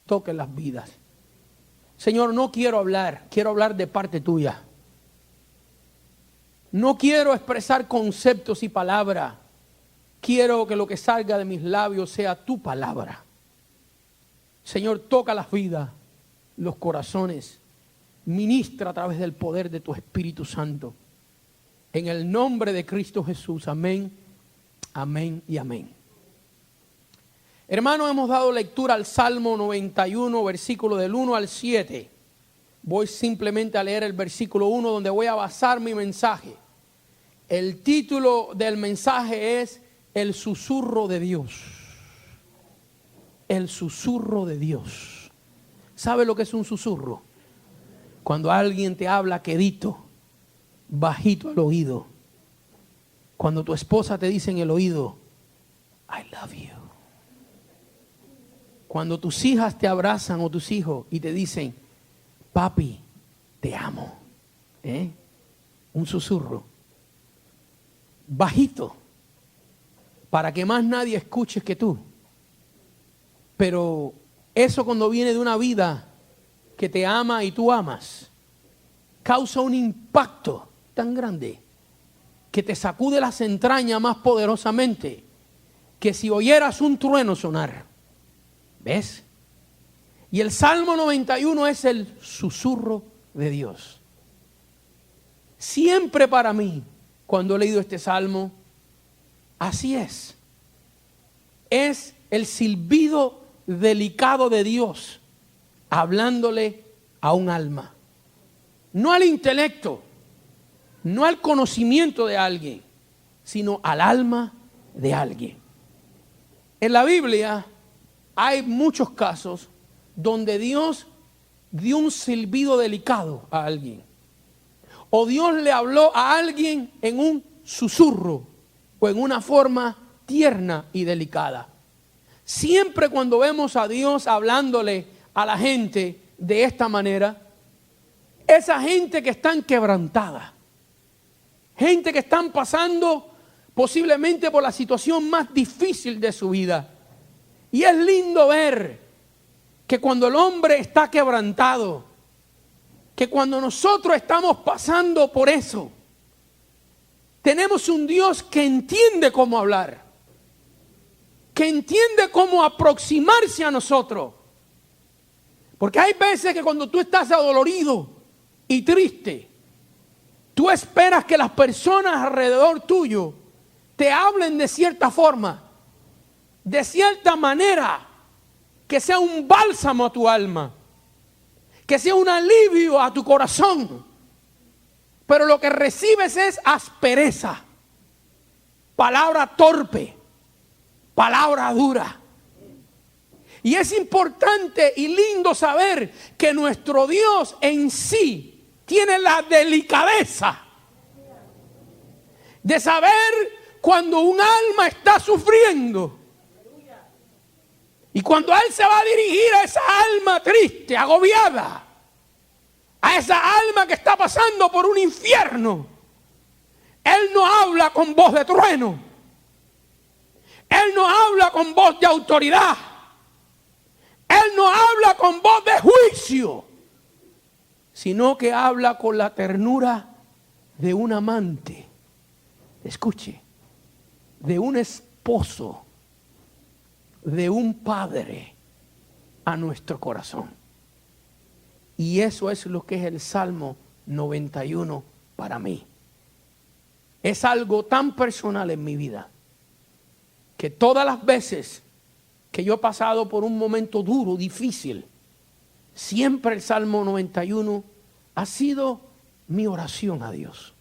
toque las vidas. Señor, no quiero hablar de parte tuya. No quiero expresar conceptos y palabras. Quiero que lo que salga de mis labios sea tu palabra. Señor, toca las vidas, los corazones. Ministra a través del poder de tu Espíritu Santo. En el nombre de Cristo Jesús. Amén, amén y amén. Hermanos, hemos dado lectura al Salmo 91, versículo del 1 al 7. Voy simplemente a leer el versículo 1 donde voy a basar mi mensaje. El título del mensaje es El susurro de Dios. El susurro de Dios. ¿Sabe lo que es un susurro? Cuando alguien te habla quedito, bajito al oído. Cuando tu esposa te dice en el oído, I love you. Cuando tus hijas te abrazan o tus hijos y te dicen, papi, te amo. Un susurro. Bajito. Para que más nadie escuche que tú. Pero eso cuando viene de una vida que te ama y tú amas, causa un impacto tan grande que te sacude las entrañas más poderosamente que si oyeras un trueno sonar. ¿Ves? Y el Salmo 91 es el susurro de Dios. Siempre para mí, cuando he leído este Salmo, así es. Es el silbido delicado de Dios hablándole a un alma. No al intelecto, no al conocimiento de alguien, sino al alma de alguien. En la Biblia hay muchos casos donde Dios dio un silbido delicado a alguien. O Dios le habló a alguien en un susurro o en una forma tierna y delicada. Siempre cuando vemos a Dios hablándole a la gente de esta manera, esa gente que están quebrantada, gente que están pasando posiblemente por la situación más difícil de su vida. Y es lindo ver que cuando el hombre está quebrantado, que cuando nosotros estamos pasando por eso, tenemos un Dios que entiende cómo hablar, que entiende cómo aproximarse a nosotros. Porque hay veces que cuando tú estás adolorido y triste, tú esperas que las personas alrededor tuyo te hablen de cierta forma, de cierta manera, que sea un bálsamo a tu alma, que sea un alivio a tu corazón. Pero lo que recibes es aspereza, palabra torpe, palabra dura. Y es importante y lindo saber que nuestro Dios en sí tiene la delicadeza de saber cuando un alma está sufriendo. Y cuando Él se va a dirigir a esa alma triste, agobiada, a esa alma que está pasando por un infierno, Él no habla con voz de trueno. Él no habla con voz de autoridad. Él no habla con voz de juicio, sino que habla con la ternura de un amante. Escuche, de un esposo, de un padre a nuestro corazón. Y eso es lo que es el Salmo 91 para mí. Es algo tan personal en mi vida que todas las veces que yo he pasado por un momento duro, difícil, siempre el Salmo 91 ha sido mi oración a Dios,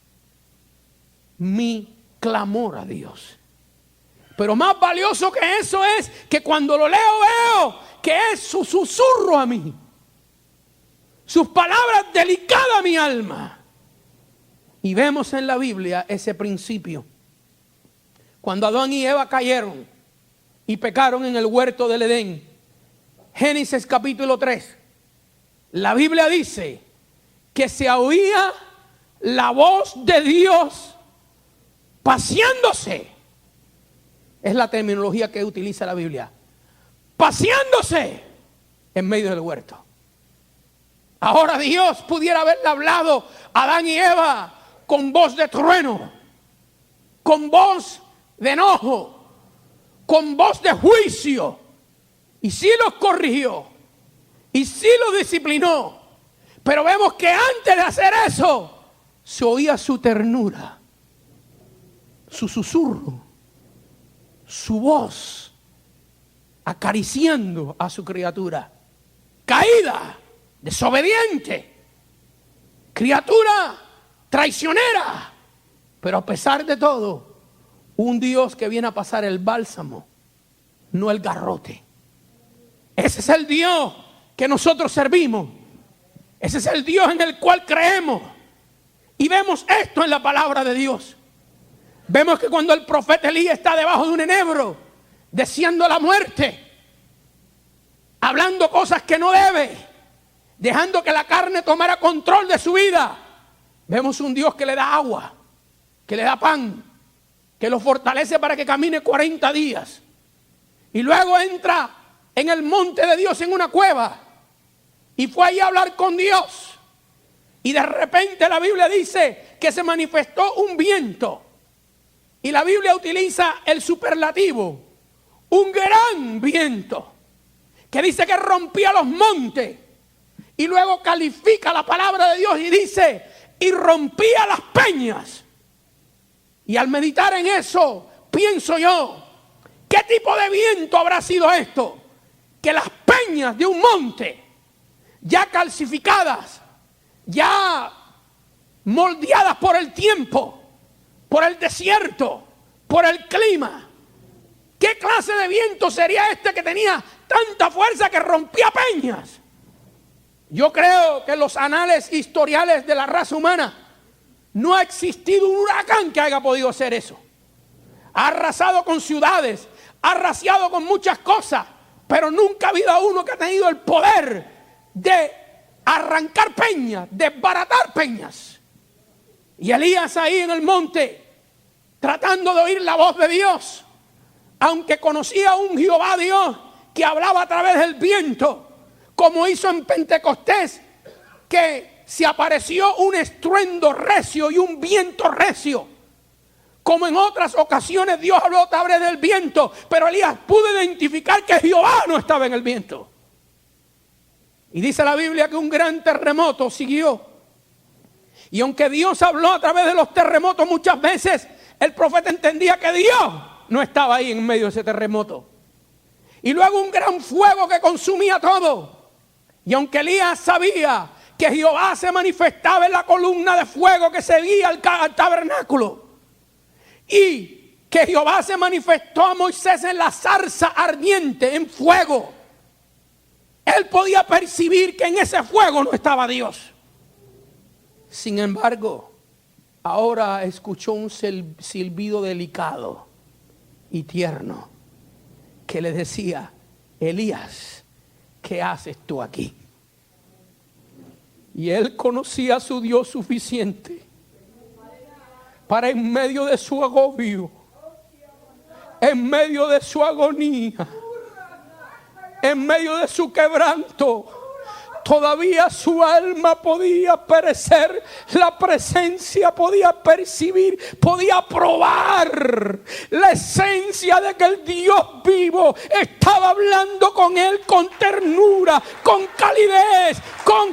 mi clamor a Dios. Pero más valioso que eso es que cuando lo leo veo que es su susurro a mí, sus palabras delicadas a mi alma. Y vemos en la Biblia ese principio. Cuando Adán y Eva cayeron y pecaron en el huerto del Edén, Génesis capítulo 3, la Biblia dice que se oía la voz de Dios paseándose. Es la terminología que utiliza la Biblia. Paseándose en medio del huerto. Ahora Dios pudiera haberle hablado a Adán y Eva con voz de trueno, con voz de enojo, con voz de juicio. Y sí los corrigió, y sí los disciplinó. Pero vemos que antes de hacer eso, se oía su ternura, su susurro, su voz, acariciando a su criatura. Caída, desobediente, criatura traicionera. Pero a pesar de todo, un Dios que viene a pasar el bálsamo, no el garrote. Ese es el Dios que nosotros servimos. Ese es el Dios en el cual creemos. Y vemos esto en la palabra de Dios. Vemos que cuando el profeta Elías está debajo de un enebro, deseando la muerte, hablando cosas que no debe, dejando que la carne tomara control de su vida, vemos un Dios que le da agua, que le da pan, que lo fortalece para que camine 40 días. Y luego entra en el monte de Dios en una cueva y fue ahí a hablar con Dios. Y de repente la Biblia dice que se manifestó un viento. Y la Biblia utiliza el superlativo, un gran viento, que dice que rompía los montes. Y luego califica la palabra de Dios y dice, y rompía las peñas. Y al meditar en eso, pienso yo, ¿qué tipo de viento habrá sido esto? Que las peñas de un monte, ya calcificadas, ya moldeadas por el tiempo, por el desierto, por el clima. ¿Qué clase de viento sería este que tenía tanta fuerza que rompía peñas? Yo creo que en los anales historiales de la raza humana no ha existido un huracán que haya podido hacer eso. Ha arrasado con ciudades, ha arrasado con muchas cosas, pero nunca ha habido uno que ha tenido el poder de arrancar peñas, desbaratar peñas. Y Elías ahí en el monte, tratando de oír la voz de Dios, aunque conocía a un Jehová Dios que hablaba a través del viento, como hizo en Pentecostés, que se apareció un estruendo recio y un viento recio. Como en otras ocasiones Dios habló a través del viento, pero Elías pudo identificar que Jehová no estaba en el viento. Y dice la Biblia que un gran terremoto siguió. Y aunque Dios habló a través de los terremotos muchas veces, el profeta entendía que Dios no estaba ahí en medio de ese terremoto. Y luego un gran fuego que consumía todo. Y aunque Elías sabía que Jehová se manifestaba en la columna de fuego que seguía al tabernáculo, y que Jehová se manifestó a Moisés en la zarza ardiente, en fuego, él podía percibir que en ese fuego no estaba Dios. Sin embargo, ahora escuchó un silbido delicado y tierno que le decía: Elías, ¿qué haces tú aquí? Y él conocía a su Dios suficiente para, en medio de su agobio, en medio de su agonía, en medio de su quebranto, todavía su alma podía perecer, la presencia podía percibir, podía probar la esencia de que el Dios vivo estaba hablando con él con ternura, con calidez, con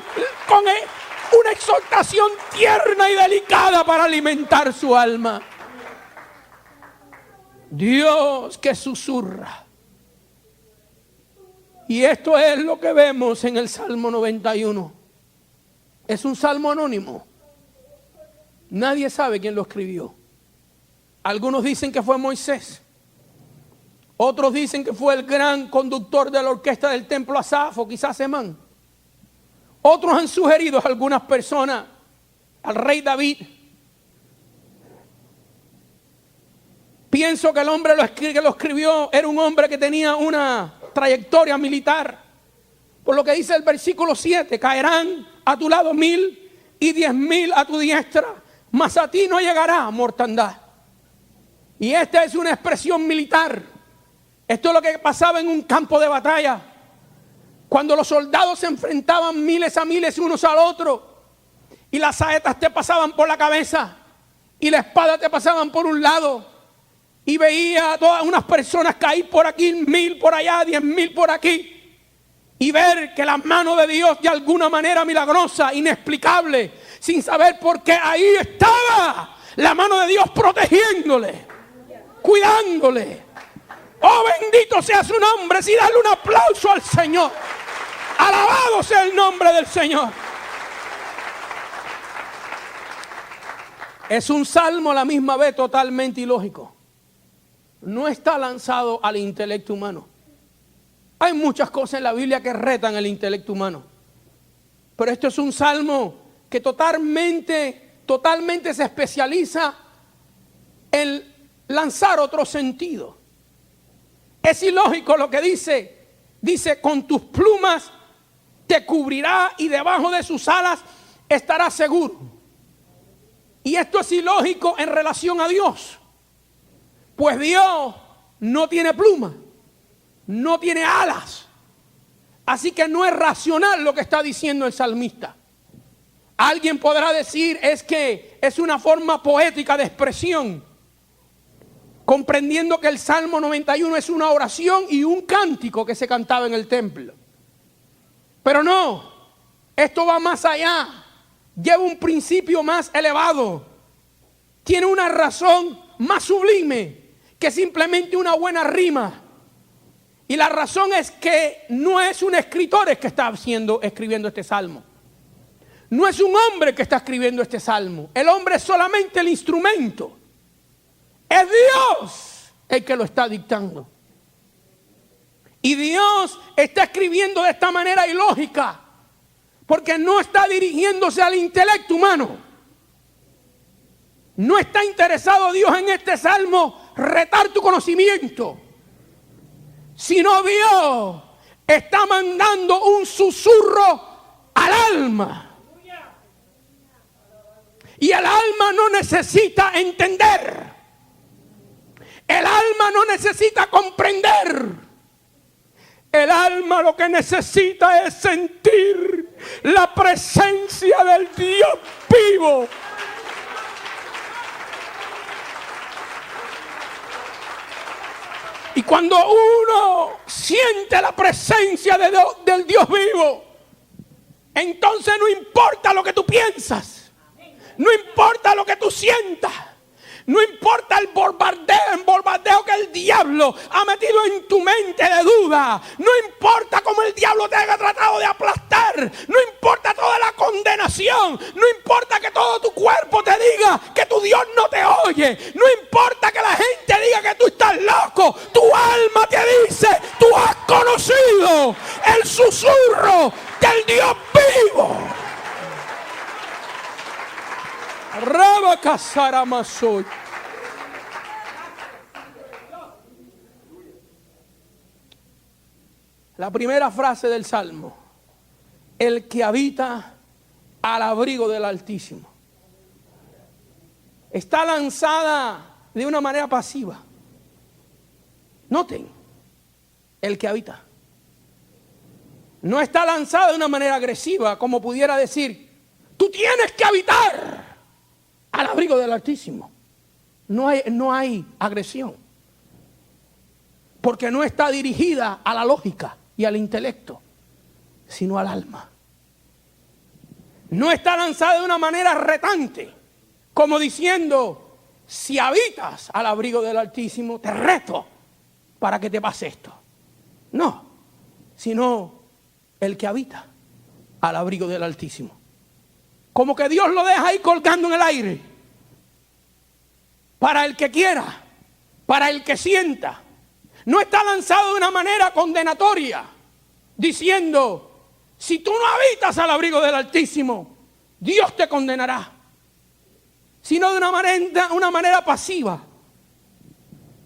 una exhortación tierna y delicada para alimentar su alma. Dios que susurra. Y esto es lo que vemos en el Salmo 91. Es un salmo anónimo. Nadie sabe quién lo escribió. Algunos dicen que fue Moisés. Otros dicen que fue el gran conductor de la orquesta del templo Asaf, o quizás Emán. Otros han sugerido a algunas personas al rey David. Pienso que el hombre que lo escribió era un hombre que tenía una trayectoria militar. Por lo que dice el versículo 7, caerán a tu lado 1000 y 10,000 a tu diestra, mas a ti no llegará mortandad. Y esta es una expresión militar. Esto es lo que pasaba en un campo de batalla. Cuando los soldados se enfrentaban miles a miles unos al otro, y las saetas te pasaban por la cabeza, y la espada te pasaban por un lado, y veía a todas unas personas caer por aquí, 1000 por allá, 10,000 por aquí, y ver que la mano de Dios de alguna manera milagrosa, inexplicable, sin saber por qué, ahí estaba la mano de Dios protegiéndole, cuidándole. Oh, bendito sea su nombre. Sí, dale un aplauso al Señor. Alabado sea el nombre del Señor. Es un salmo a la misma vez totalmente ilógico. No está lanzado al intelecto humano. Hay muchas cosas en la Biblia que retan el intelecto humano. Pero esto es un salmo que totalmente se especializa en lanzar otro sentido. Es ilógico lo que dice. Dice, con tus plumas te cubrirá y debajo de sus alas estarás seguro. Y esto es ilógico en relación a Dios. Pues Dios no tiene plumas, no tiene alas. Así que no es racional lo que está diciendo el salmista. Alguien podrá decir es que es una forma poética de expresión, comprendiendo que el Salmo 91 es una oración y un cántico que se cantaba en el templo. Pero no, esto va más allá, lleva un principio más elevado, tiene una razón más sublime que simplemente una buena rima. Y la razón es que no es un escritor el que está escribiendo este salmo. No es un hombre que está escribiendo este salmo. El hombre es solamente el instrumento. Es Dios el que lo está dictando. Y Dios está escribiendo de esta manera ilógica, porque no está dirigiéndose al intelecto humano. No está interesado Dios en este salmo retar tu conocimiento, sino Dios está mandando un susurro al alma. Y el alma no necesita entender. El alma no necesita comprender. El alma lo que necesita es sentir la presencia del Dios vivo. Y cuando uno siente la presencia del Dios vivo, entonces no importa lo que tú piensas, no importa lo que tú sientas, no importa el bombardeo que el diablo ha metido en tu mente de duda. No importa cómo el diablo te haya tratado de aplastar. No importa toda la condenación. No importa que todo tu cuerpo te diga que tu Dios no te oye. No importa que la gente diga que tú estás loco. Tu alma te dice, tú has conocido el susurro del Dios vivo. La primera frase del Salmo: el que habita al abrigo del Altísimo. Está lanzada de una manera pasiva. Noten, el que habita. No está lanzada de una manera agresiva, como pudiera decir, tú tienes que habitar al abrigo del Altísimo. No hay agresión. Porque no está dirigida a la lógica y al intelecto, sino al alma. No está lanzada de una manera retante, como diciendo, si habitas al abrigo del Altísimo, te reto para que te pase esto. No, sino el que habita al abrigo del Altísimo. Como que Dios lo deja ahí colgando en el aire. Para el que quiera, para el que sienta. No está lanzado de una manera condenatoria, diciendo, si tú no habitas al abrigo del Altísimo, Dios te condenará. Sino de una manera pasiva.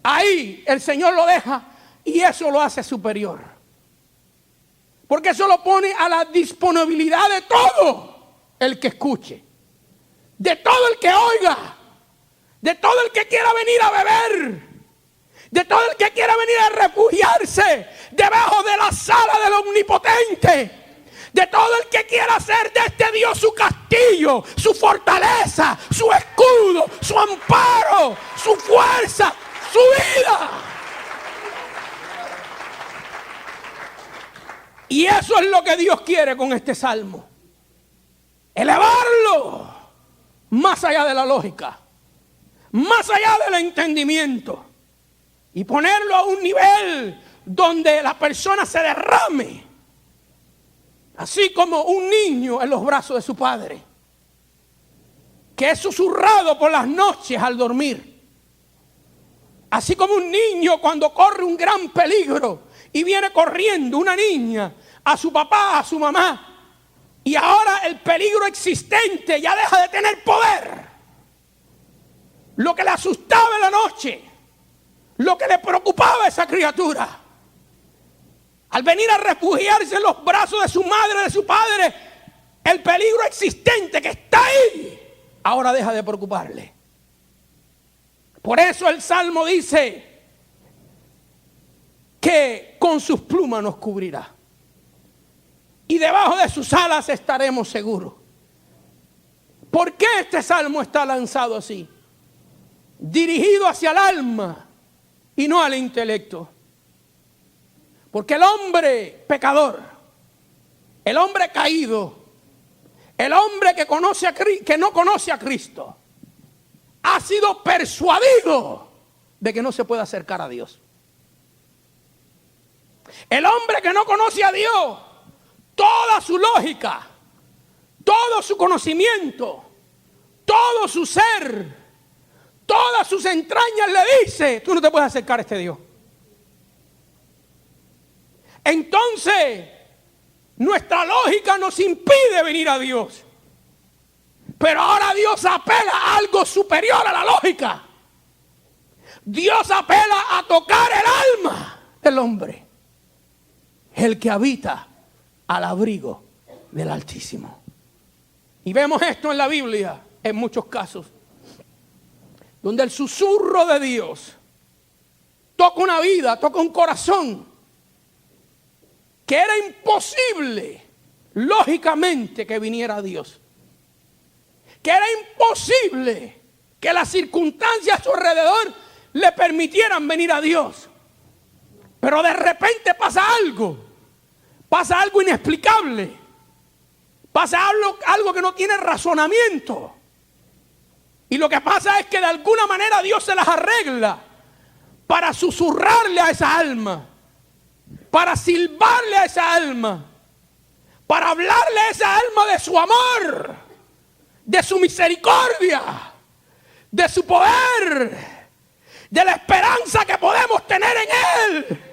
Ahí el Señor lo deja y eso lo hace superior. Porque eso lo pone a la disponibilidad de todo el que escuche, de todo el que oiga, de todo el que quiera venir a beber, de todo el que quiera venir a refugiarse debajo de la sala del Omnipotente, de todo el que quiera hacer de este Dios su castillo, su fortaleza, su escudo, su amparo, su fuerza, su vida. Y eso es lo que Dios quiere con este salmo. Elevarlo más allá de la lógica, más allá del entendimiento, y ponerlo a un nivel donde la persona se derrame, así como un niño en los brazos de su padre, que es susurrado por las noches al dormir. Así como un niño cuando corre un gran peligro y viene corriendo una niña a su papá, a su mamá, y ahora el peligro existente ya deja de tener poder. Lo que le asustaba en la noche, lo que le preocupaba a esa criatura, al venir a refugiarse en los brazos de su madre, de su padre, el peligro existente que está ahí, ahora deja de preocuparle. Por eso el Salmo dice que con sus plumas nos cubrirá y debajo de sus alas estaremos seguros. ¿Por qué este Salmo está lanzado así? Dirigido hacia el alma y no al intelecto. Porque el hombre pecador, el hombre caído, el hombre que no conoce a Cristo, ha sido persuadido de que no se puede acercar a Dios. El hombre que no conoce a Dios, toda su lógica, todo su conocimiento, todo su ser, todas sus entrañas le dice: tú no te puedes acercar a este Dios. Entonces, nuestra lógica nos impide venir a Dios. Pero ahora Dios apela a algo superior a la lógica. Dios apela a tocar el alma del hombre, el que habita al abrigo del Altísimo. Y vemos esto en la Biblia en muchos casos, donde el susurro de Dios toca una vida, toca un corazón, que era imposible lógicamente que viniera a Dios. Que era imposible que las circunstancias a su alrededor le permitieran venir a Dios. Pero de repente pasa algo inexplicable, pasa algo que no tiene razonamiento. Y lo que pasa es que de alguna manera Dios se las arregla para susurrarle a esa alma, para silbarle a esa alma, para hablarle a esa alma de su amor, de su misericordia, de su poder, de la esperanza que podemos tener en Él.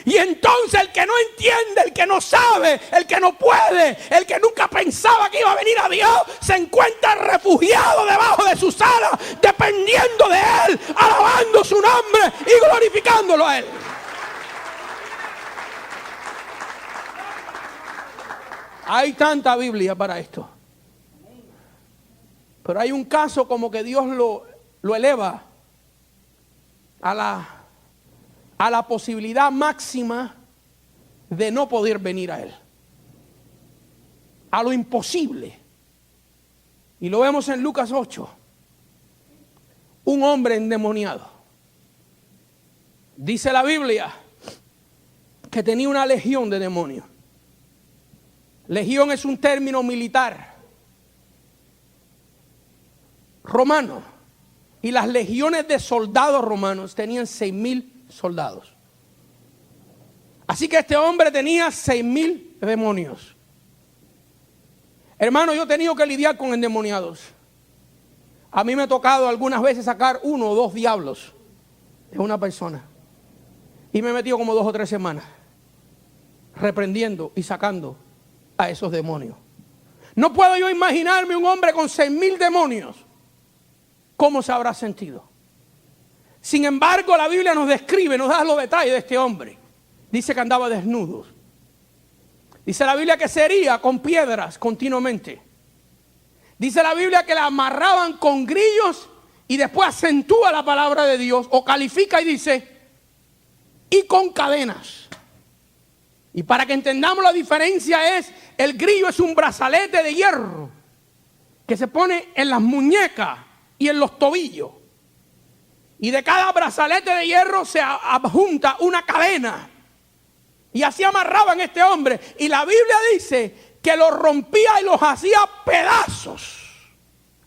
Y entonces el que no entiende, el que no sabe, el que no puede, el que nunca pensaba que iba a venir a Dios, se encuentra refugiado debajo de sus alas, dependiendo de Él, alabando su nombre y glorificándolo a Él. Hay tanta Biblia para esto. Pero hay un caso como que Dios lo eleva a la posibilidad máxima de no poder venir a Él. A lo imposible. Y lo vemos en Lucas 8. Un hombre endemoniado. Dice la Biblia que tenía una legión de demonios. Legión es un término militar romano. Y las legiones de soldados romanos tenían 6,000 soldados. Así que este hombre tenía 6,000 demonios. Hermano, yo he tenido que lidiar con endemoniados. A mí me ha tocado algunas veces sacar 1 o 2 diablos de una persona. Y me he metido como 2 o 3 semanas reprendiendo y sacando a esos demonios. No puedo yo imaginarme un hombre con 6,000 demonios. ¿Cómo se habrá sentido? Sin embargo, la Biblia nos describe, nos da los detalles de este hombre. Dice que andaba desnudo. Dice la Biblia que se hería con piedras continuamente. Dice la Biblia que la amarraban con grillos y después acentúa la palabra de Dios o califica y dice y con cadenas. Y para que entendamos la diferencia es, el grillo es un brazalete de hierro que se pone en las muñecas y en los tobillos. Y de cada brazalete de hierro se adjunta una cadena. Y así amarraban a este hombre. Y la Biblia dice que los rompía y los hacía pedazos.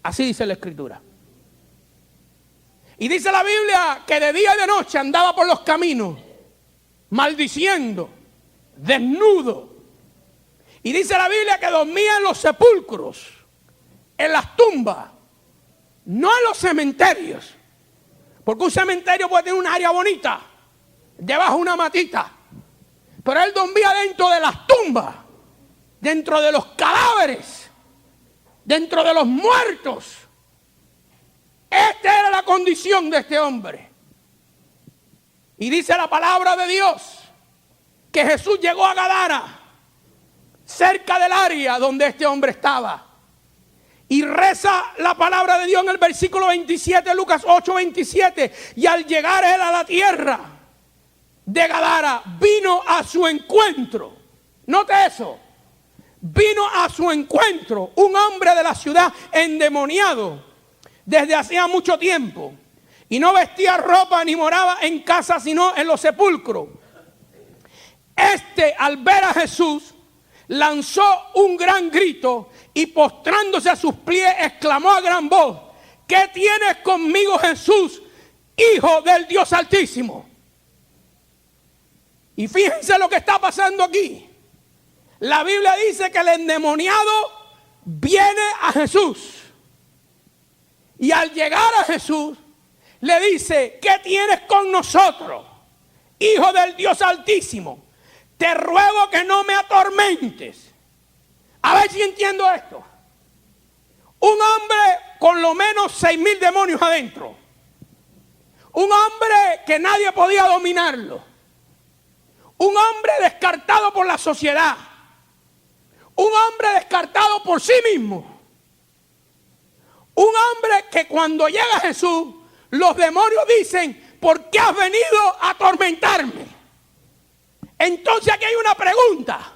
Así dice la Escritura. Y dice la Biblia que de día y de noche andaba por los caminos, maldiciendo, desnudo. Y dice la Biblia que dormía en los sepulcros, en las tumbas, no en los cementerios. Porque un cementerio puede tener un área bonita, debajo una matita. Pero él dormía dentro de las tumbas, dentro de los cadáveres, dentro de los muertos. Esta era la condición de este hombre. Y dice la palabra de Dios que Jesús llegó a Gadara, cerca del área donde este hombre estaba. Y reza la palabra de Dios en el versículo 27, Lucas 8, 27. Y al llegar él a la tierra de Gadara, vino a su encuentro. Note eso. Vino a su encuentro un hombre de la ciudad endemoniado desde hacía mucho tiempo. Y no vestía ropa ni moraba en casa, sino en los sepulcros. Este, al ver a Jesús, lanzó un gran grito y postrándose a sus pies exclamó a gran voz: ¿qué tienes conmigo, Jesús, Hijo del Dios Altísimo? Y fíjense lo que está pasando aquí. La Biblia dice que el endemoniado viene a Jesús. Y al llegar a Jesús, le dice: ¿qué tienes con nosotros, Hijo del Dios Altísimo? Te ruego que no me atormentes. A ver si entiendo esto. Un hombre con lo menos 6,000 demonios adentro. Un hombre que nadie podía dominarlo. Un hombre descartado por la sociedad. Un hombre descartado por sí mismo. Un hombre que cuando llega a Jesús, los demonios dicen: ¿por qué has venido a atormentarme? Entonces aquí hay una pregunta.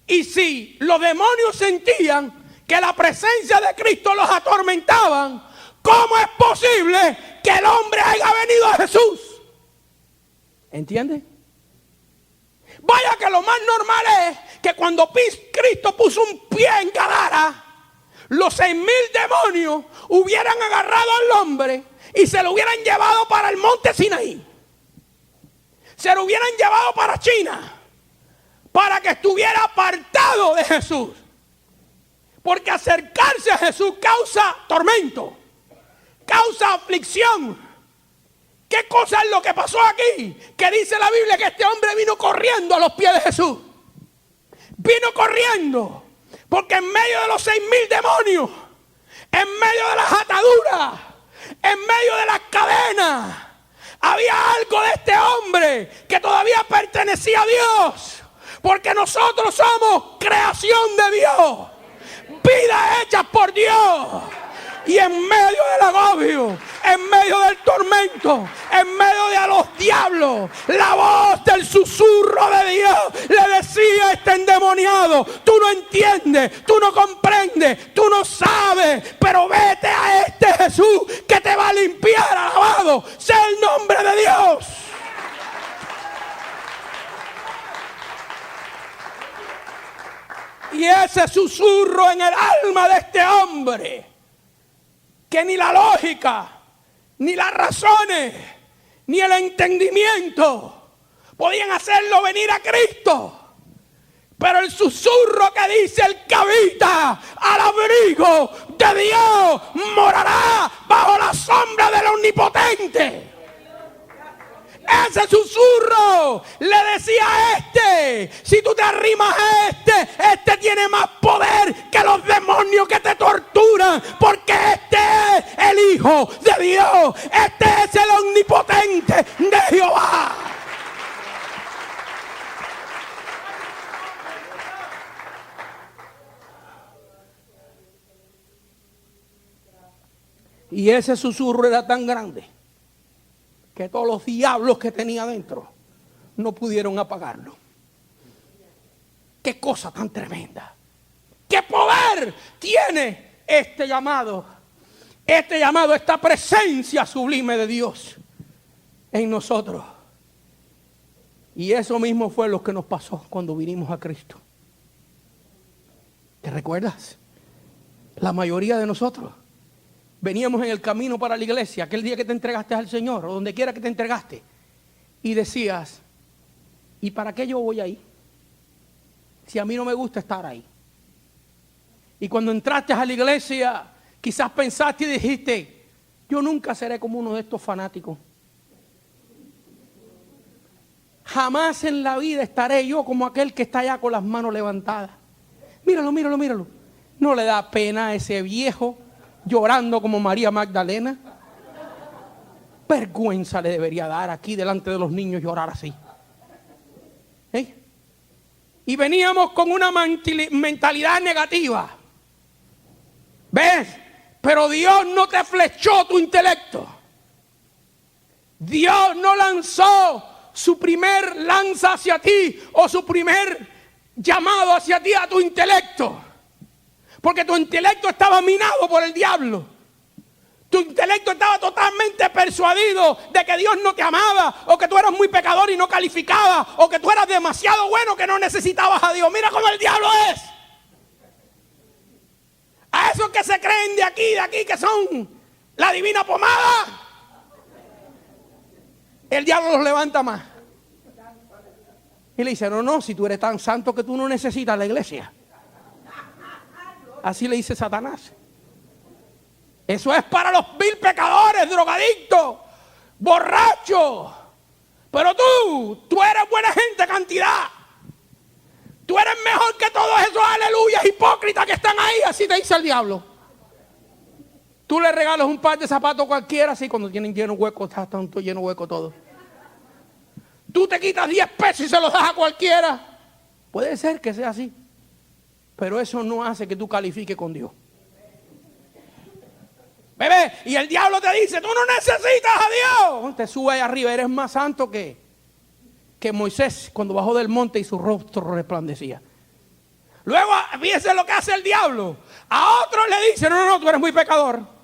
Y si los demonios sentían que la presencia de Cristo los atormentaban, ¿cómo es posible que el hombre haya venido a Jesús? ¿Entiende? Vaya que lo más normal es que cuando Cristo puso un pie en Gadara, los 6,000 demonios hubieran agarrado al hombre y se lo hubieran llevado para el monte Sinaí. Se lo hubieran llevado para China, para que estuviera apartado de Jesús. Porque acercarse a Jesús causa tormento, causa aflicción. ¿Qué cosa es lo que pasó aquí? Que dice la Biblia que este hombre vino corriendo a los pies de Jesús. Vino corriendo. Porque en medio de los 6,000 demonios, en medio de las ataduras, en medio de las cadenas, había algo de este hombre que todavía pertenecía a Dios. Porque nosotros somos creación de Dios, vida hecha por Dios. Y en medio del agobio, en medio del tormento, en medio de los diablos, la voz del susurro de Dios le decía a este endemoniado: tú no entiendes, tú no comprendes, tú no sabes, pero vete a este Jesús que te va a limpiar. Alabado sea el nombre de Dios. Y ese susurro en el alma de este hombre, que ni la lógica, ni las razones, ni el entendimiento podían hacerlo venir a Cristo. Pero el susurro que dice: el que habita al abrigo de Dios morará bajo la sombra del Omnipotente. Ese susurro le decía a este: si tú te arrimas a este tiene más poder que los demonios que te torturan, porque este es el Hijo de Dios, este es el Omnipotente de Jehová. Y ese susurro era tan grande que todos los diablos que tenía adentro no pudieron apagarlo. Qué cosa tan tremenda. Qué poder tiene este llamado. Este llamado, esta presencia sublime de Dios en nosotros. Y eso mismo fue lo que nos pasó cuando vinimos a Cristo. ¿Te recuerdas? La mayoría de nosotros veníamos en el camino para la iglesia, aquel día que te entregaste al Señor, o donde quiera que te entregaste, y decías, ¿y para qué yo voy ahí? Si a mí no me gusta estar ahí. Y cuando entraste a la iglesia, quizás pensaste y dijiste, yo nunca seré como uno de estos fanáticos. Jamás en la vida estaré yo como aquel que está allá con las manos levantadas. Míralo, míralo, míralo. ¿No le da pena a ese viejo llorando como María Magdalena? Vergüenza le debería dar aquí delante de los niños llorar así. ¿Eh? Y veníamos con una mentalidad negativa. ¿Ves? Pero Dios no te flechó tu intelecto. Dios no lanzó su primer lanza hacia ti o su primer llamado hacia ti a tu intelecto. Porque tu intelecto estaba minado por el diablo. Tu intelecto estaba totalmente persuadido de que Dios no te amaba, o que tú eras muy pecador y no calificabas, o que tú eras demasiado bueno que no necesitabas a Dios. Mira cómo el diablo es. A esos que se creen de aquí, que son la divina pomada, el diablo los levanta más. Y le dice, no, si tú eres tan santo que tú no necesitas la iglesia. Así le dice Satanás. Eso es para los vil pecadores, drogadictos, borrachos. Pero tú eres buena gente, cantidad. Tú eres mejor que todos esos aleluyas hipócritas que están ahí. Así te dice el diablo. Tú le regalas un par de zapatos cualquiera, así cuando tienen lleno hueco, está tanto lleno hueco todo. Tú te quitas 10 pesos y se los das a cualquiera. Puede ser que sea así. Pero eso no hace que tú califiques con Dios. Bebé, y el diablo te dice, tú no necesitas a Dios. Te sube ahí arriba, eres más santo que Moisés cuando bajó del monte y su rostro resplandecía. Luego, fíjense lo que hace el diablo. A otros le dice, no, tú eres muy pecador.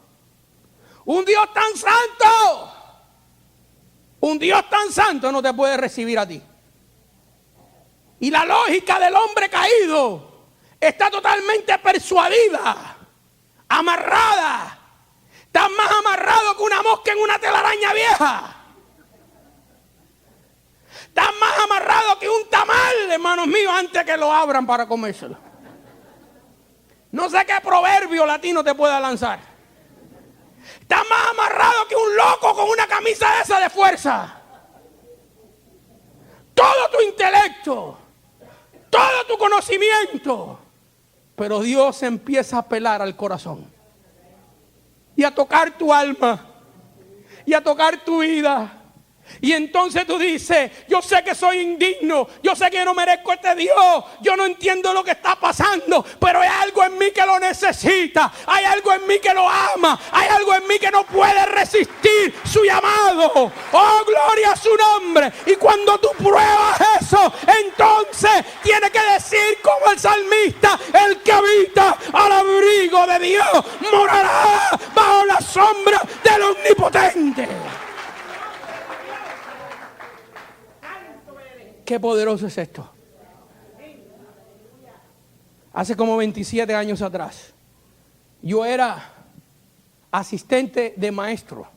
Un Dios tan santo no te puede recibir a ti. Y la lógica del hombre caído está totalmente persuadida, amarrada. Está más amarrado que una mosca en una telaraña vieja. Está más amarrado que un tamal, hermanos míos, antes que lo abran para comérselo. No sé qué proverbio latino te pueda lanzar. Está más amarrado que un loco con una camisa esa de fuerza. Todo tu intelecto, todo tu conocimiento. Pero Dios empieza a apelar al corazón. Y a tocar tu alma. Y a tocar tu vida. Y entonces tú dices, yo sé que soy indigno, yo sé que yo no merezco este Dios, yo no entiendo lo que está pasando, pero hay algo en mí que lo necesita, hay algo en mí que lo ama, hay algo en mí que no puede resistir su llamado. Oh, gloria a su nombre. Y cuando tú pruebas eso, entonces tienes que decir como el salmista, el que habita al abrigo de Dios morará bajo la sombra del Omnipotente. Qué poderoso es esto. Hace como 27 años atrás, yo era asistente de maestro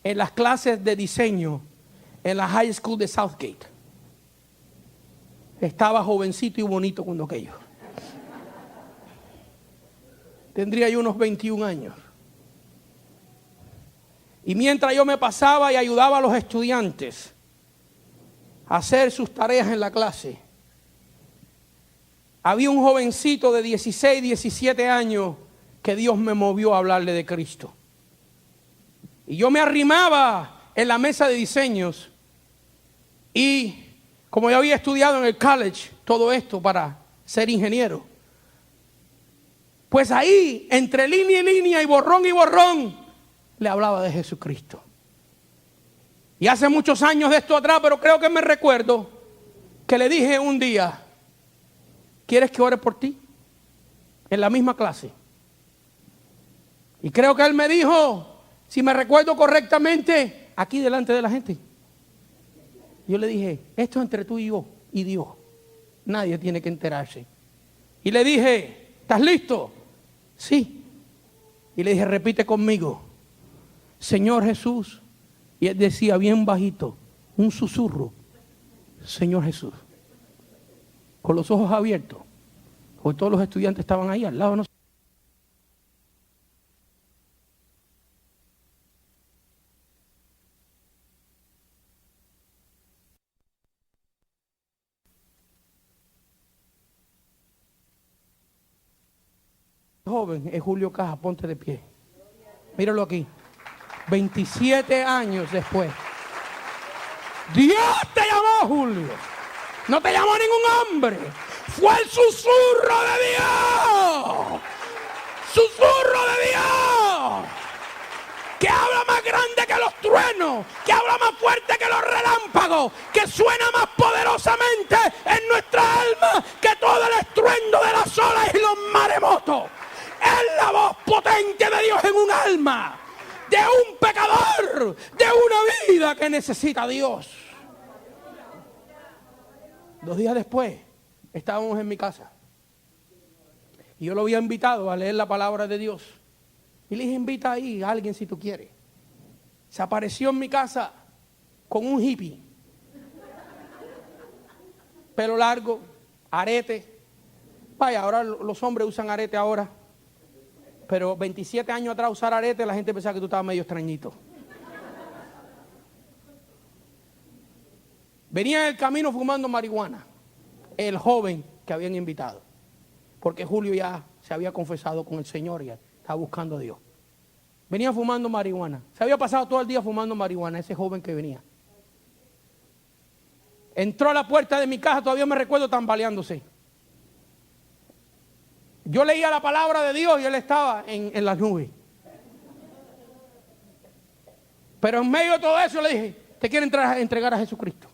en las clases de diseño en la High School de Southgate. Estaba jovencito y bonito cuando aquello. Tendría yo unos 21 años. Y mientras yo me pasaba y ayudaba a los estudiantes a hacer sus tareas en la clase, había un jovencito de 16, 17 años que Dios me movió a hablarle de Cristo. Y yo me arrimaba en la mesa de diseños y como yo había estudiado en el college todo esto para ser ingeniero, pues ahí entre línea y línea y borrón le hablaba de Jesucristo. Y hace muchos años de esto atrás, pero creo que me recuerdo que le dije un día, ¿quieres que ore por ti? En la misma clase. Y creo que él me dijo, si me recuerdo correctamente, aquí delante de la gente. Yo le dije, esto es entre tú y yo y Dios. Nadie tiene que enterarse. Y le dije, ¿estás listo? Sí. Y le dije, repite conmigo, Señor Jesús. Y él decía bien bajito, un susurro, Señor Jesús. Con los ojos abiertos. Porque todos los estudiantes estaban ahí al lado de nosotros. Joven es Julio Caja, ponte de pie. Míralo aquí. 27 años después. Dios te llamó, Julio. No te llamó ningún hombre. Fue el susurro de Dios. Susurro de Dios. Que habla más grande que los truenos. Que habla más fuerte que los relámpagos. Que suena más poderosamente en nuestra alma que todo el estruendo de las olas y los maremotos. Es la voz potente de Dios en un alma, de un pecador, de una vida que necesita a Dios. 2 días después, estábamos en mi casa. Y yo lo había invitado a leer la palabra de Dios. Y le dije, invita ahí a alguien si tú quieres. Se apareció en mi casa con un hippie. Pelo largo, arete. Vaya, ahora los hombres usan arete ahora. Pero 27 años atrás usar arete, la gente pensaba que tú estabas medio extrañito. Venía en el camino fumando marihuana, el joven que habían invitado. Porque Julio ya se había confesado con el Señor y estaba buscando a Dios. Venía fumando marihuana. Se había pasado todo el día fumando marihuana, ese joven que venía. Entró a la puerta de mi casa, todavía me recuerdo tambaleándose. Yo leía la palabra de Dios y él estaba en las nubes. Pero en medio de todo eso le dije, te quiero entregar a Jesucristo.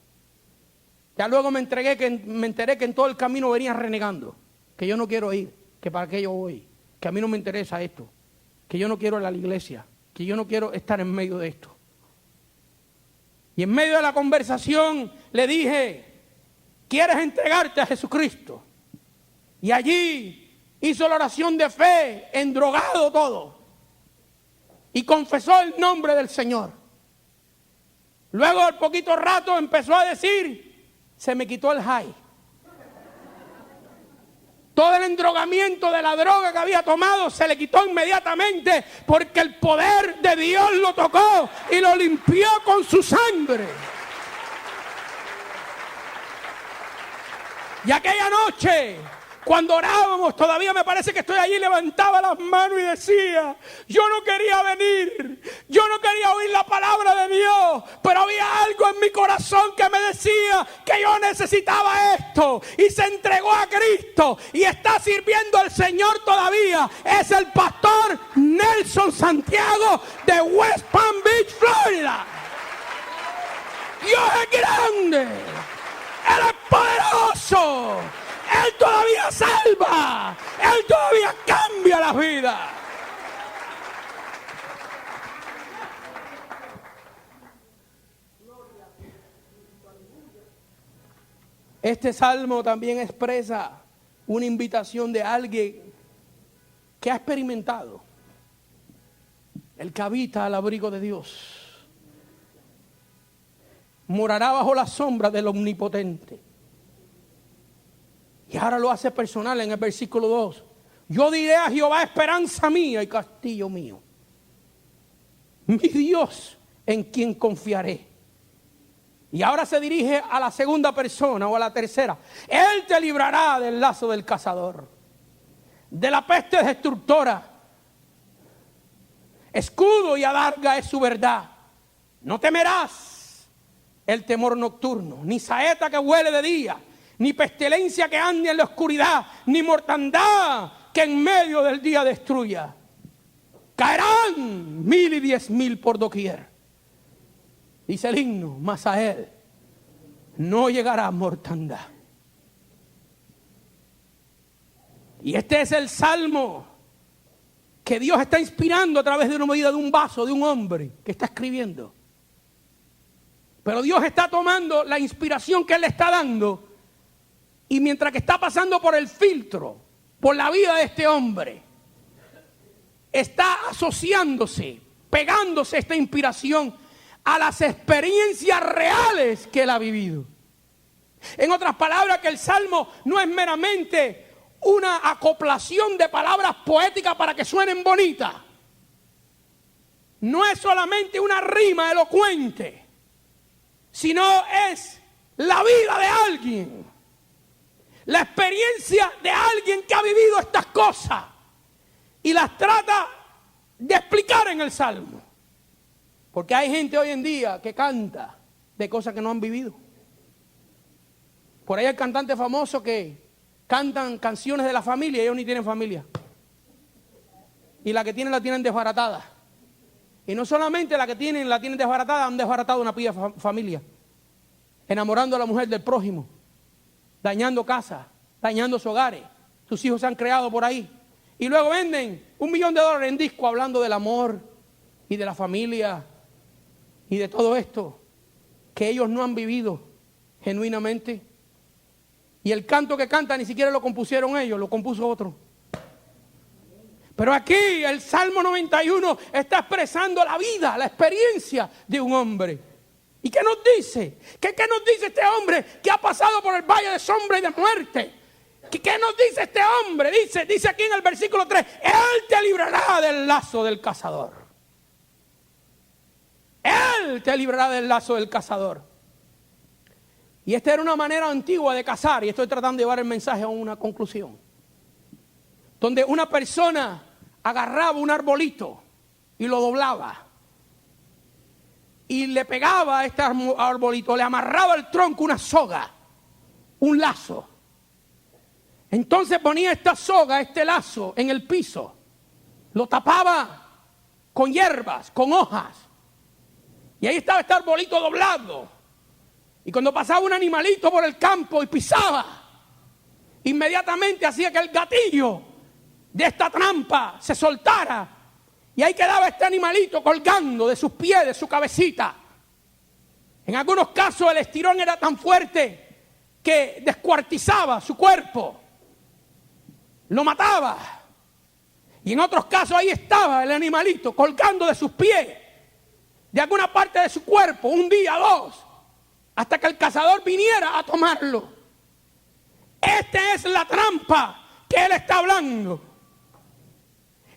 Ya luego me enteré que en todo el camino venía renegando. Que yo no quiero ir, que para qué yo voy. Que a mí no me interesa esto. Que yo no quiero ir a la iglesia. Que yo no quiero estar en medio de esto. Y en medio de la conversación le dije, ¿quieres entregarte a Jesucristo? Y allí hizo la oración de fe, endrogado todo. Y confesó el nombre del Señor. Luego al poquito rato empezó a decir, se me quitó el high. Todo el endrogamiento de la droga que había tomado se le quitó inmediatamente porque el poder de Dios lo tocó y lo limpió con su sangre. Y aquella noche, cuando orábamos, todavía me parece que estoy allí, levantaba las manos y decía, yo no quería venir, yo no quería oír la palabra de Dios, pero había algo en mi corazón que me decía que yo necesitaba esto, y se entregó a Cristo, y está sirviendo al Señor todavía. Es el pastor Nelson Santiago de West Palm Beach, Florida. Dios es grande, Él es poderoso. Él todavía salva. Él todavía cambia la vida. Este salmo también expresa una invitación de alguien que ha experimentado, el que habita al abrigo de Dios. Morará bajo la sombra del Omnipotente. Y ahora lo hace personal en el versículo 2. Yo diré a Jehová, esperanza mía y castillo mío. Mi Dios en quien confiaré. Y ahora se dirige a la segunda persona o a la tercera. Él te librará del lazo del cazador, de la peste destructora. Escudo y adarga es su verdad. No temerás el temor nocturno, ni saeta que huele de día, ni pestilencia que ande en la oscuridad, ni mortandad que en medio del día destruya. Caerán 1000 y 10,000 por doquier. Dice el himno, mas a él no llegará mortandad. Y este es el salmo que Dios está inspirando a través de una medida de un vaso, de un hombre que está escribiendo. Pero Dios está tomando la inspiración que Él le está dando, y mientras que está pasando por el filtro, por la vida de este hombre, está asociándose, pegándose esta inspiración a las experiencias reales que Él ha vivido. En otras palabras, que el salmo no es meramente una acoplación de palabras poéticas para que suenen bonitas. No es solamente una rima elocuente, sino es la vida de alguien, la experiencia de alguien que ha vivido estas cosas y las trata de explicar en el salmo. Porque hay gente hoy en día que canta de cosas que no han vivido. Por ahí hay cantantes famosos que cantan canciones de la familia y ellos ni tienen familia. Y la que tienen la tienen desbaratada. Y no solamente la que tienen la tienen desbaratada, han desbaratado una pila familia. Enamorando a la mujer del prójimo, dañando casas, dañando sus hogares. Sus hijos se han creado por ahí. Y luego venden $1 millón en disco hablando del amor y de la familia y de todo esto que ellos no han vivido genuinamente. Y el canto que canta ni siquiera lo compusieron ellos, lo compuso otro. Pero aquí el Salmo 91 está expresando la vida, la experiencia de un hombre. ¿Y qué nos dice? ¿Qué nos dice este hombre que ha pasado por el valle de sombra y de muerte? ¿Qué nos dice este hombre? Dice aquí en el versículo 3, Él te librará del lazo del cazador. Él te librará del lazo del cazador. Y esta era una manera antigua de cazar, y estoy tratando de llevar el mensaje a una conclusión. Donde una persona agarraba un arbolito y lo doblaba. Y le pegaba a este arbolito, le amarraba el tronco una soga, un lazo. Entonces ponía esta soga, este lazo en el piso. Lo tapaba con hierbas, con hojas. Y ahí estaba este arbolito doblado. Y cuando pasaba un animalito por el campo y pisaba, inmediatamente hacía que el gatillo de esta trampa se soltara. Y ahí quedaba este animalito colgando de sus pies, de su cabecita. En algunos casos el estirón era tan fuerte que descuartizaba su cuerpo. Lo mataba. Y en otros casos ahí estaba el animalito colgando de sus pies, de alguna parte de su cuerpo, un día, dos, hasta que el cazador viniera a tomarlo. Esta es la trampa que él está hablando.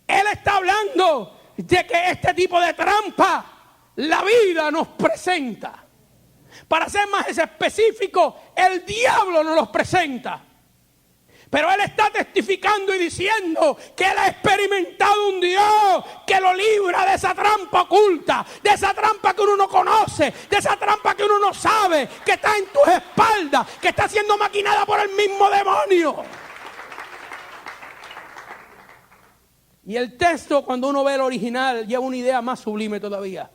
Él está hablando de que este tipo de trampa la vida nos presenta. Para ser más específico, el diablo nos los presenta. Pero él está testificando y diciendo que él ha experimentado un Dios que lo libra de esa trampa oculta, de esa trampa que uno no conoce, de esa trampa que uno no sabe, que está en tus espaldas, que está siendo maquinada por el mismo demonio. Y el texto, cuando uno ve el original, lleva una idea más sublime todavía.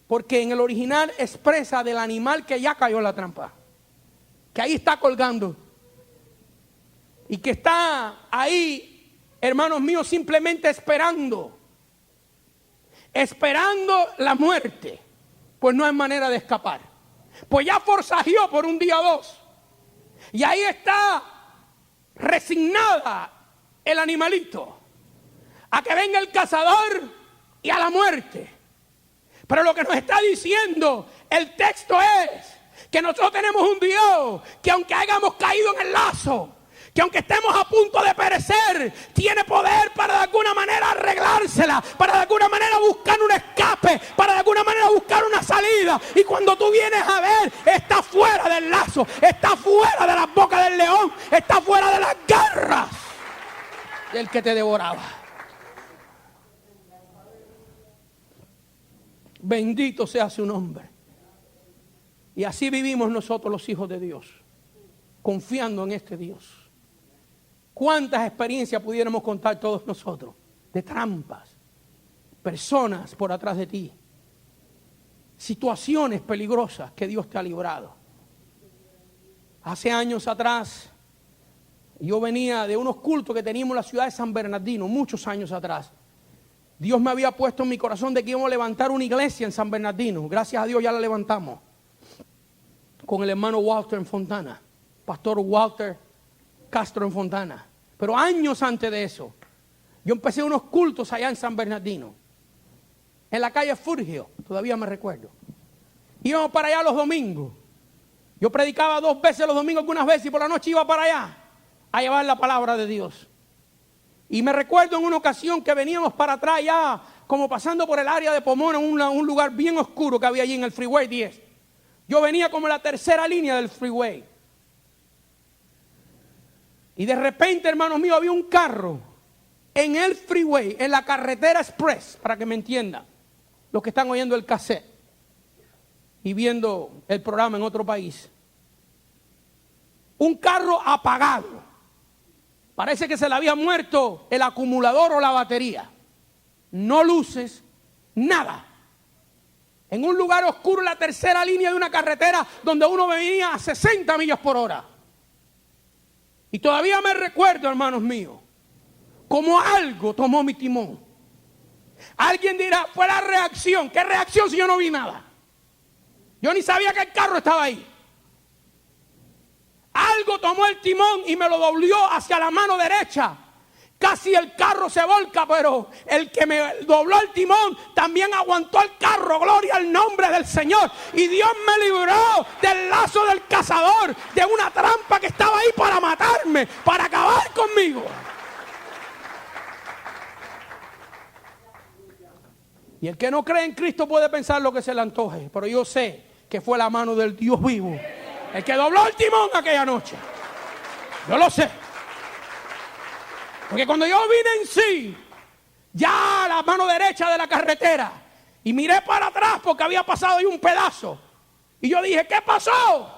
Porque en el original expresa del animal que ya cayó en la trampa, que ahí está colgando. Y que está ahí, hermanos míos, simplemente esperando la muerte. Pues no hay manera de escapar. Pues ya forcejeó por un día o dos. Y ahí está resignada el animalito a que venga el cazador y a la muerte. Pero lo que nos está diciendo el texto es que nosotros tenemos un Dios que aunque hayamos caído en el lazo, que aunque estemos a punto de perecer, tiene poder para de alguna manera arreglársela, para de alguna manera buscar un escape, para de alguna manera buscar una salida. Y cuando tú vienes a ver, está fuera del lazo, está fuera de la boca del león, está fuera de las garras del que te devoraba. Bendito sea su nombre. Y así vivimos nosotros los hijos de Dios, confiando en este Dios. ¿Cuántas experiencias pudiéramos contar todos nosotros? De trampas, personas por atrás de ti, situaciones peligrosas que Dios te ha librado. Hace años atrás, yo venía de unos cultos que teníamos en la ciudad de San Bernardino, muchos años atrás. Dios me había puesto en mi corazón de que íbamos a levantar una iglesia en San Bernardino. Gracias a Dios ya la levantamos. Con el hermano Walter en Fontana. Pastor Walter Castro en Fontana. Pero años antes de eso, yo empecé unos cultos allá en San Bernardino. En la calle Foothill, todavía me recuerdo. Íbamos para allá los domingos. Yo predicaba 2 veces los domingos, algunas veces, y por la noche iba para allá a llevar la palabra de Dios. Y me recuerdo en una ocasión que veníamos para atrás ya, como pasando por el área de Pomona, un lugar bien oscuro que había allí en el Freeway 10. Yo venía como en la tercera línea del freeway. Y de repente, hermanos míos, había un carro en el freeway, en la carretera express, para que me entiendan, los que están oyendo el cassette y viendo el programa en otro país. Un carro apagado. Parece que se le había muerto el acumulador o la batería. No luces, nada. En un lugar oscuro, en la tercera línea de una carretera donde uno venía a 60 millas por hora. Y todavía me recuerdo, hermanos míos, como algo tomó mi timón. Alguien dirá, fue la reacción. ¿Qué reacción si yo no vi nada? Yo ni sabía que el carro estaba ahí. Algo tomó el timón y me lo dobló hacia la mano derecha. Casi el carro se volca, pero el que me dobló el timón también aguantó el carro. Gloria al nombre del Señor. Y Dios me libró del lazo del cazador, de una trampa que estaba ahí para matarme, para acabar conmigo. Y el que no cree en Cristo puede pensar lo que se le antoje, pero yo sé que fue la mano del Dios vivo el que dobló el timón aquella noche. Yo lo sé. Porque cuando yo vine en sí, ya a la mano derecha de la carretera, y miré para atrás porque había pasado ahí un pedazo, y yo dije, ¿qué pasó?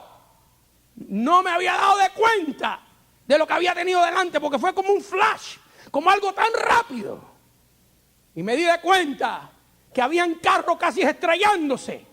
No me había dado de cuenta de lo que había tenido delante, porque fue como un flash, como algo tan rápido. Y me di de cuenta que habían carros casi estrellándose.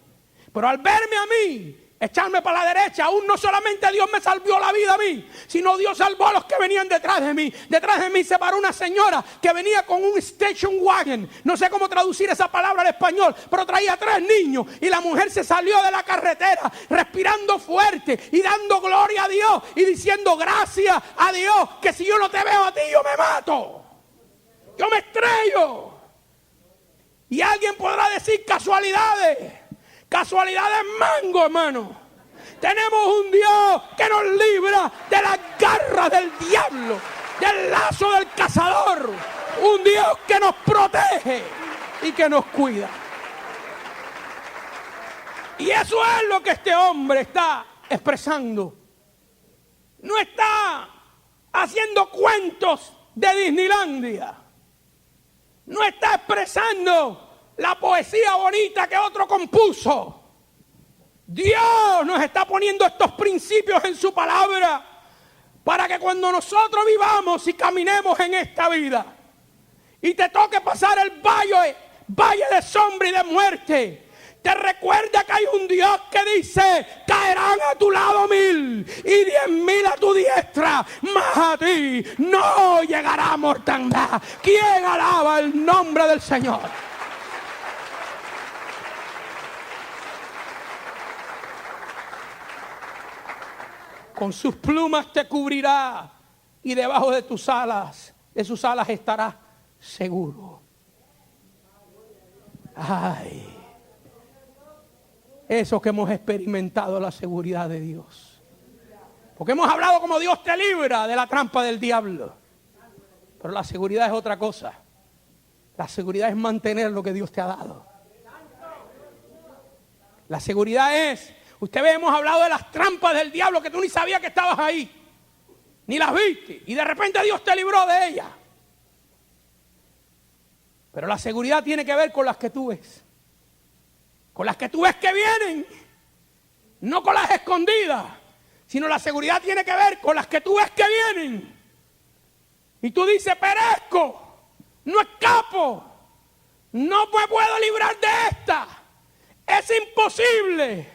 Pero al verme a mí, echarme para la derecha, aún no solamente Dios me salvó la vida a mí, sino Dios salvó a los que venían detrás de mí. Detrás de mí se paró una señora que venía con un station wagon. No sé cómo traducir esa palabra al español, pero traía 3 niños. Y la mujer se salió de la carretera respirando fuerte y dando gloria a Dios y diciendo gracias a Dios, que si yo no te veo a ti, yo me mato. Yo me estrello. Y alguien podrá decir casualidades. Casualidades mango, hermano. Tenemos un Dios que nos libra de las garras del diablo, del lazo del cazador. Un Dios que nos protege y que nos cuida. Y eso es lo que este hombre está expresando. No está haciendo cuentos de Disneylandia. No está expresando la poesía bonita que otro compuso. Dios nos está poniendo estos principios en su palabra para que cuando nosotros vivamos y caminemos en esta vida y te toque pasar el valle de sombra y de muerte, te recuerda que hay un Dios que dice, caerán a tu lado 1000 y 10,000 a tu diestra, mas a ti no llegará mortandad. ¿Quién alaba el nombre del Señor? Con sus plumas te cubrirá y debajo de sus alas estarás seguro. Ay, eso que hemos experimentado la seguridad de Dios. Porque hemos hablado como Dios te libra de la trampa del diablo. Pero la seguridad es otra cosa. La seguridad es mantener lo que Dios te ha dado. La seguridad es, usted ve, hemos hablado de las trampas del diablo que tú ni sabías que estabas ahí. Ni las viste. Y de repente Dios te libró de ellas. Pero la seguridad tiene que ver con las que tú ves. Con las que tú ves que vienen. No con las escondidas. Sino la seguridad tiene que ver con las que tú ves que vienen. Y tú dices, perezco. No escapo. No me puedo librar de esta. Es imposible.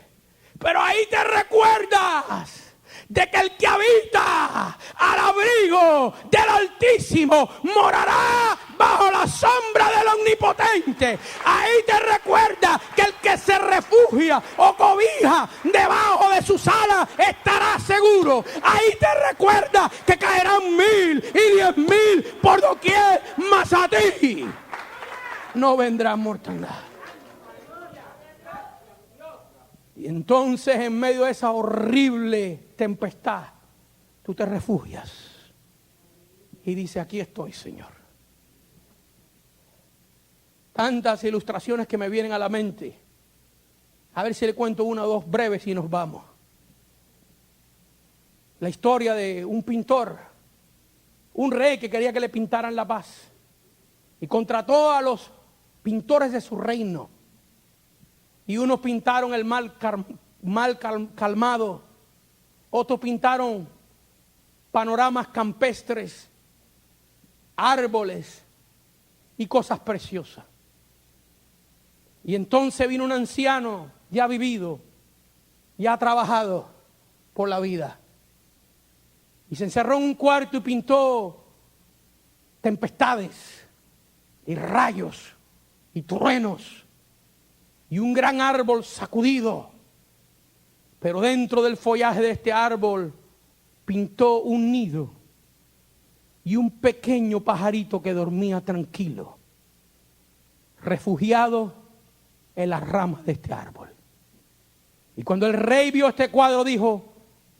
Pero ahí te recuerdas de que el que habita al abrigo del Altísimo morará bajo la sombra del Omnipotente. Ahí te recuerda que el que se refugia o cobija debajo de sus alas estará seguro. Ahí te recuerda que caerán 1000 y 10,000 por doquier, mas a ti no vendrá mortandad. Y entonces, en medio de esa horrible tempestad, tú te refugias y dices: aquí estoy, Señor. Tantas ilustraciones que me vienen a la mente. A ver si le cuento una o dos breves y nos vamos. La historia de un pintor, un rey que quería que le pintaran la paz, y contrató a los pintores de su reino. Y unos pintaron el mal calmado, otros pintaron panoramas campestres, árboles y cosas preciosas. Y entonces vino un anciano ya vivido, ya trabajado por la vida, y se encerró en un cuarto y pintó tempestades y rayos y truenos y un gran árbol sacudido. Pero dentro del follaje de este árbol pintó un nido y un pequeño pajarito que dormía tranquilo, refugiado en las ramas de este árbol. Y cuando el rey vio este cuadro, dijo: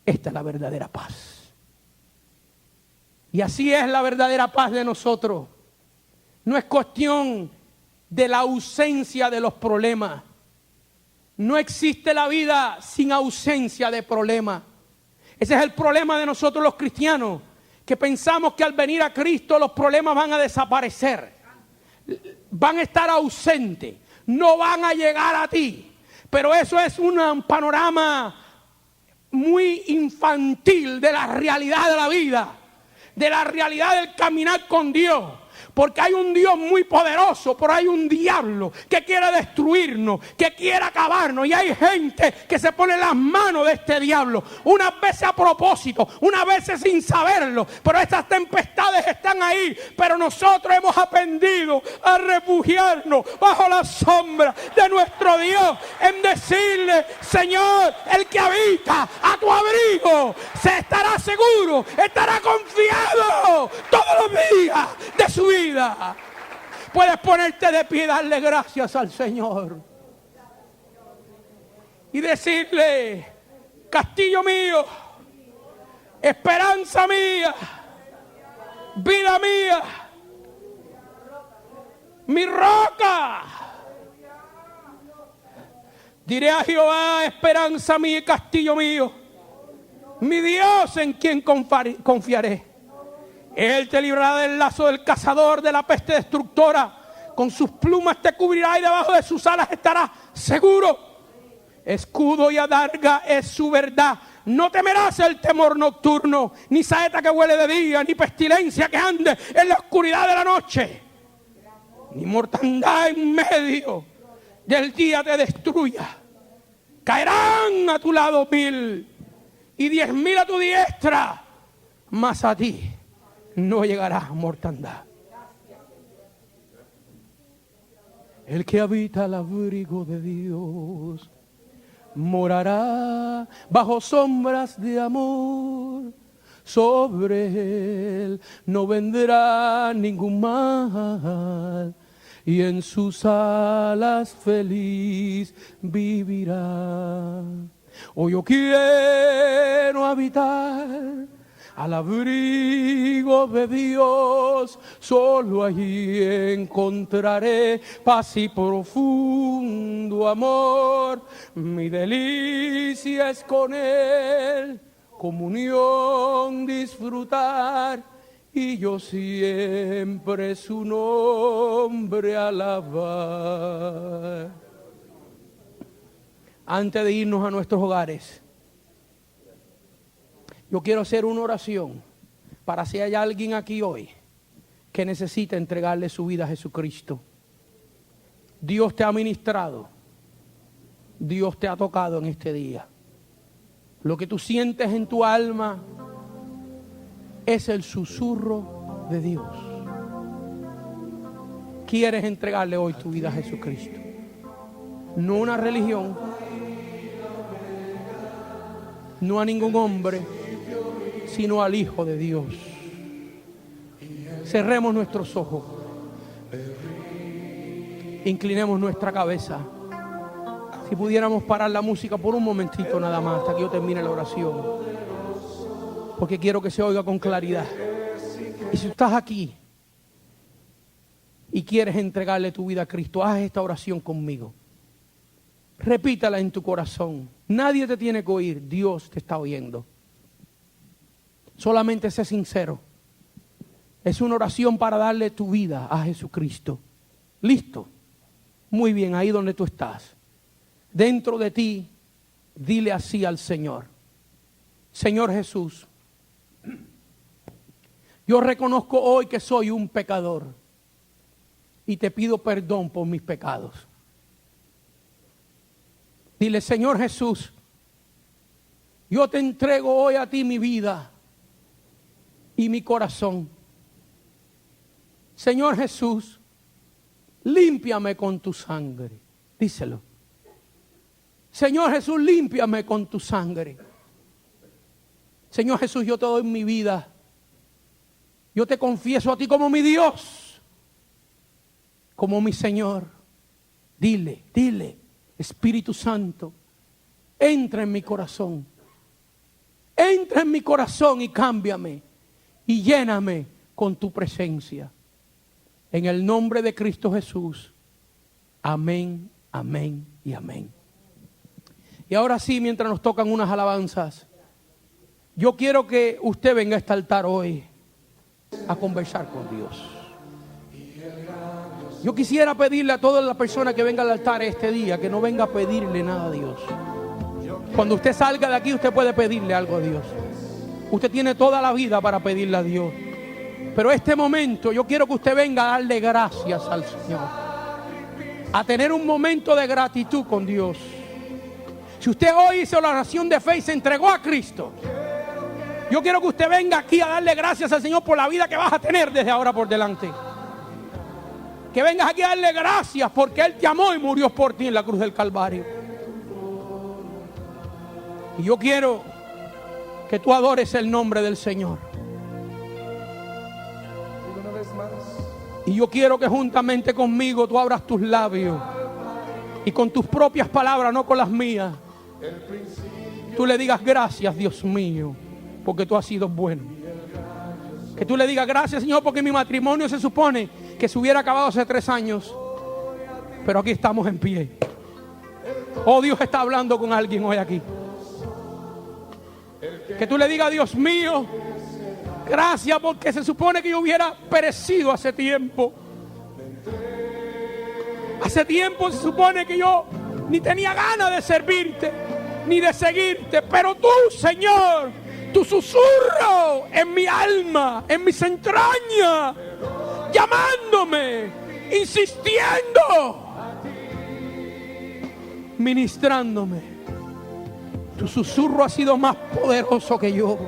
esta es la verdadera paz. Y así es la verdadera paz de nosotros. No es cuestión de la ausencia de los problemas. No existe la vida sin ausencia de problemas. Ese es el problema de nosotros los cristianos, que pensamos que al venir a Cristo los problemas van a desaparecer, van a estar ausentes, no van a llegar a ti. Pero eso es un panorama muy infantil de la realidad de la vida, de la realidad del caminar con Dios. Porque hay un Dios muy poderoso, pero hay un diablo que quiere destruirnos, que quiere acabarnos. Y hay gente que se pone en las manos de este diablo, unas veces a propósito, unas veces sin saberlo. Pero estas tempestades están ahí. Pero nosotros hemos aprendido a refugiarnos bajo la sombra de nuestro Dios, en decirle: Señor, el que habita a tu abrigo se estará seguro, estará confiado todos los días de su vida. Puedes ponerte de pie y darle gracias al Señor y decirle: castillo mío, esperanza mía, vida mía, mi roca. Diré a Jehová: esperanza mía y castillo mío, mi Dios en quien confiaré. Él te librará del lazo del cazador, de la peste destructora. Con sus plumas te cubrirá y debajo de sus alas estarás seguro. Escudo y adarga es su verdad. No temerás el temor nocturno, ni saeta que huele de día, ni pestilencia que ande en la oscuridad de la noche, ni mortandad en medio del día te destruya. Caerán a tu lado 1000 y 10,000 a tu diestra, mas a ti no llegará mortandad. El que habita al abrigo de Dios morará bajo sombras de amor. Sobre él no vendrá ningún mal, y en sus alas feliz vivirá. Hoy yo quiero habitar al abrigo de Dios, solo allí encontraré paz y profundo amor. Mi delicia es con Él, comunión disfrutar, y yo siempre su nombre alabar. Antes de irnos a nuestros hogares, yo quiero hacer una oración para si hay alguien aquí hoy que necesita entregarle su vida a Jesucristo. Dios te ha ministrado Dios te ha tocado en este día. Lo que tú sientes en tu alma es el susurro de Dios. ¿Quieres entregarle hoy tu vida a Jesucristo? No a una religión, no a ningún hombre, sino al Hijo de Dios. Cerremos nuestros ojos, inclinemos nuestra cabeza. Si pudiéramos parar la música por un momentito nada más, hasta que yo termine la oración, porque quiero que se oiga con claridad. Y si estás aquí y quieres entregarle tu vida a Cristo, haz esta oración conmigo. Repítala en tu corazón. Nadie te tiene que oír, Dios te está oyendo. Solamente sé sincero. Es una oración para darle tu vida a Jesucristo. ¿Listo? Muy bien, ahí donde tú estás. Dentro de ti, dile así al Señor. Señor Jesús, yo reconozco hoy que soy un pecador y te pido perdón por mis pecados. Dile, Señor Jesús, yo te entrego hoy a ti mi vida y mi corazón. Señor Jesús, límpiame con tu sangre. Díselo. Señor Jesús, límpiame con tu sangre. Señor Jesús, yo te doy mi vida. Yo te confieso a ti como mi Dios, como mi Señor. Dile, Espíritu Santo, entra en mi corazón. Entra en mi corazón y cámbiame y lléname con tu presencia. En el nombre de Cristo Jesús. Amén, amén y amén. Y ahora sí, mientras nos tocan unas alabanzas, yo quiero que usted venga a este altar hoy a conversar con Dios. Yo quisiera pedirle a toda la persona que venga al altar este día, que no venga a pedirle nada a Dios. Cuando usted salga de aquí, usted puede pedirle algo a Dios. Usted tiene toda la vida para pedirle a Dios. Pero este momento yo quiero que usted venga a darle gracias al Señor. A tener un momento de gratitud con Dios. Si usted hoy hizo la oración de fe y se entregó a Cristo, yo quiero que usted venga aquí a darle gracias al Señor por la vida que vas a tener desde ahora por delante. Que vengas aquí a darle gracias porque Él te amó y murió por ti en la cruz del Calvario. Y yo quiero que tú adores el nombre del Señor. Y yo quiero que juntamente conmigo tú abras tus labios y con tus propias palabras, no con las mías, tú le digas gracias, Dios mío, porque tú has sido bueno. Que tú le digas gracias, Señor, porque mi matrimonio se supone que se hubiera acabado hace 3 años, pero aquí estamos en pie. Oh, Dios está hablando con alguien hoy aquí. Que tú le digas, Dios mío, gracias porque se supone que yo hubiera perecido hace tiempo. Hace tiempo se supone que yo ni tenía ganas de servirte, ni de seguirte. Pero tú, Señor, tu susurro en mi alma, en mis entrañas, llamándome, insistiendo, ministrándome. Tu susurro ha sido más poderoso que yo.